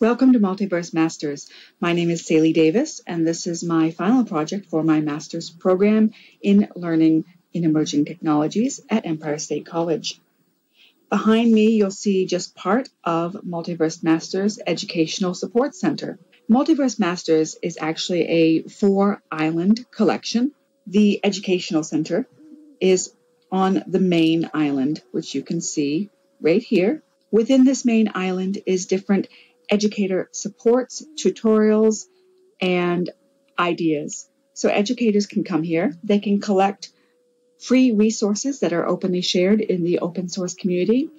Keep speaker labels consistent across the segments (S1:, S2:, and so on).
S1: Welcome to Multiverse Masters. My name is Saley Davis, and this is my final project for my master's program in Learning in Emerging Technologies at Empire State College. Behind me, you'll see just part of Multiverse Masters Educational Support Center. Multiverse Masters is actually a 4-island collection. The Educational Center is on the main island, which you can see right here. Within this main island is different educator supports, tutorials, and ideas. So educators can come here. They can collect free resources that are openly shared in the open source community.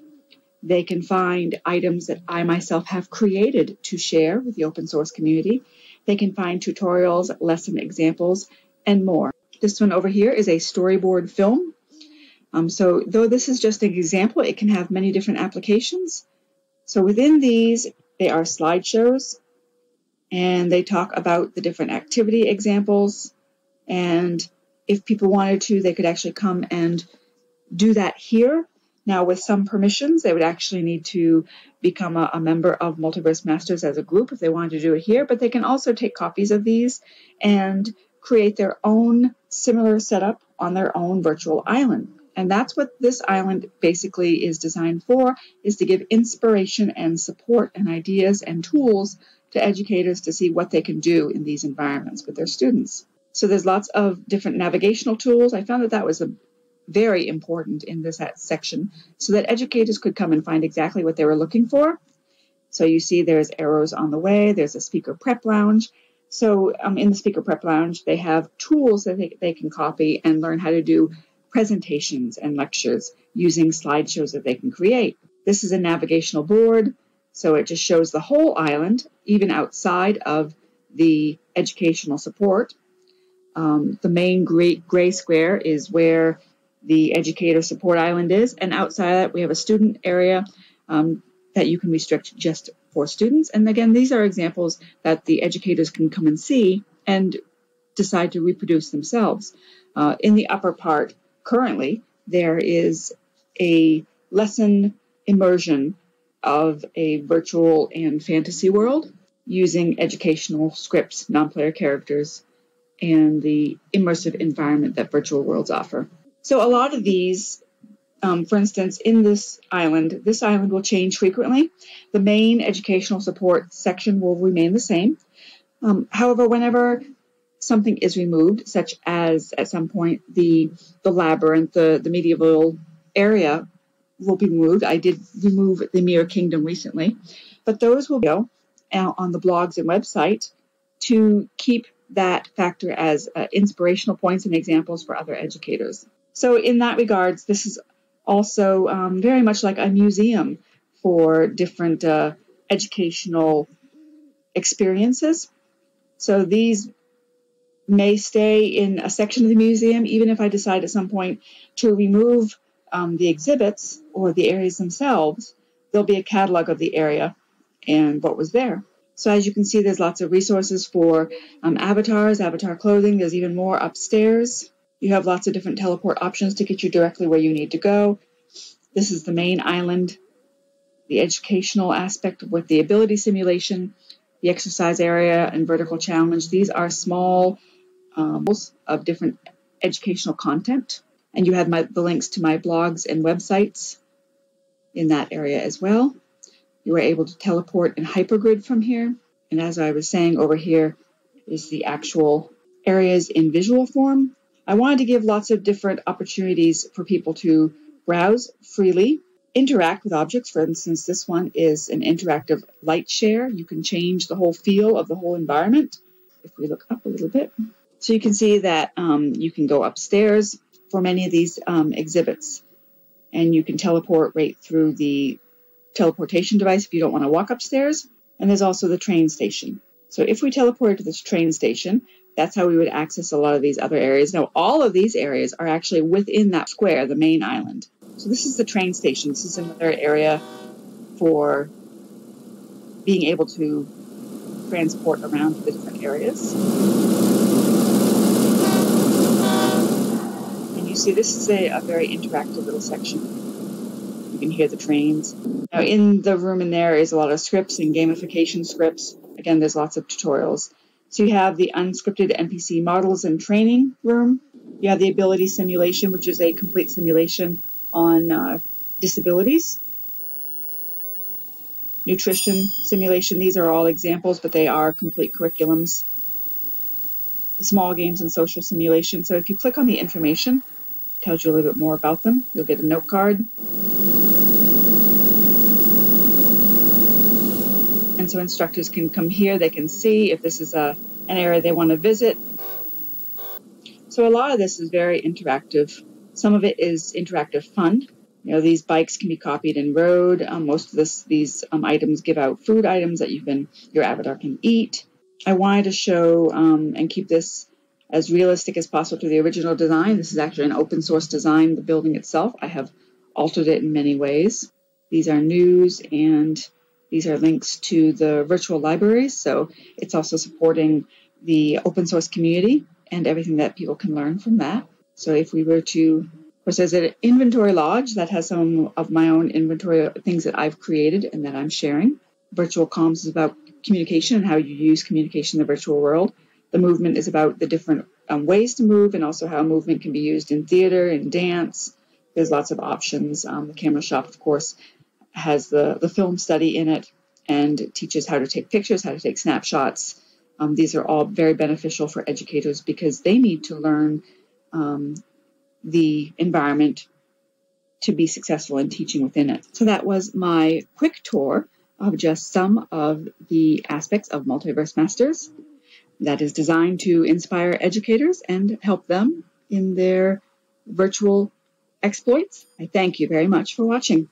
S1: They can find items that I myself have created to share with the open source community. They can find tutorials, lesson examples, and more. This one over here is a storyboard film. So though this is just an example, it can have many different applications. So within these, they are slideshows, and they talk about the different activity examples. And if people wanted to, they could actually come and do that here. Now, with some permissions, they would actually need to become a member of Multiverse Masters as a group if they wanted to do it here. But they can also take copies of these and create their own similar setup on their own virtual island. And that's what this island basically is designed for, is to give inspiration and support and ideas and tools to educators to see what they can do in these environments with their students. So there's lots of different navigational tools. I found that was very important in this section so that educators could come and find exactly what they were looking for. So you see there's arrows on the way. There's a speaker prep lounge. So in the speaker prep lounge, they have tools that they can copy and learn how to do presentations and lectures using slideshows that they can create. This is a navigational board, so it just shows the whole island, even outside of the educational support. The main gray square is where the educator support island is, and outside of that we have a student area that you can restrict just for students. And again, these are examples that the educators can come and see and decide to reproduce themselves. In the upper part, currently, there is a lesson immersion of a virtual and fantasy world using educational scripts, non-player characters, and the immersive environment that virtual worlds offer. So a lot of these, for instance, in this island will change frequently. The main educational support section will remain the same. However, whenever something is removed, such as at some point the labyrinth, the medieval area will be removed. I did remove the Mirror Kingdom recently, but those will go on the blogs and website to keep that factor as inspirational points and examples for other educators. So in that regards, this is also very much like a museum for different educational experiences. So these may stay in a section of the museum, even if I decide at some point to remove the exhibits or the areas themselves. There'll be a catalog of the area and what was there. So as you can see, there's lots of resources for avatars, avatar clothing. There's even more upstairs. You have lots of different teleport options to get you directly where you need to go. This is the main island, the educational aspect with the ability simulation, the exercise area, and vertical challenge. These are small of different educational content. And you have the links to my blogs and websites in that area as well. You are able to teleport and hypergrid from here. And as I was saying, over here is the actual areas in visual form. I wanted to give lots of different opportunities for people to browse freely, interact with objects. For instance, this one is an interactive light share. You can change the whole feel of the whole environment. If we look up a little bit. So you can see that you can go upstairs for many of these exhibits, and you can teleport right through the teleportation device if you don't want to walk upstairs. And there's also the train station. So if we teleport to this train station, that's how we would access a lot of these other areas. Now, all of these areas are actually within that square, the main island. So this is the train station. This is another area for being able to transport around to the different areas. And you see this is a very interactive little section. You You can hear the trains. Now, in the room in there is a lot of scripts and gamification scripts. Again, there's lots of tutorials. So you have the unscripted NPC models and training room. You have the ability simulation, which is a complete simulation on disabilities. Nutrition simulation, these are all examples, but they are complete curriculums. Small games and social simulation. So if you click on the information, it tells you a little bit more about them. You'll get a note card. And so instructors can come here, they can see if this is an area they want to visit. So a lot of this is very interactive. Some of it is interactive fun. You know, these bikes can be copied and rode. Most of these items give out food items that your avatar can eat. I wanted to show and keep this as realistic as possible to the original design. This is actually an open source design, the building itself. I have altered it in many ways. These are news, and these are links to the virtual libraries. So it's also supporting the open source community and everything that people can learn from that. So if we were to, of course, there's an inventory lodge that has some of my own inventory of things that I've created and that I'm sharing. Virtual comms is about communication and how you use communication in the virtual world. The movement is about the different ways to move, and also how movement can be used in theater and dance. There's lots of options. The camera shop, of course, has the film study in it and teaches how to take pictures, how to take snapshots. These are all very beneficial for educators because they need to learn the environment to be successful in teaching within it. So that was my quick tour of just some of the aspects of Multiverse Masters that is designed to inspire educators and help them in their virtual exploits. I thank you very much for watching.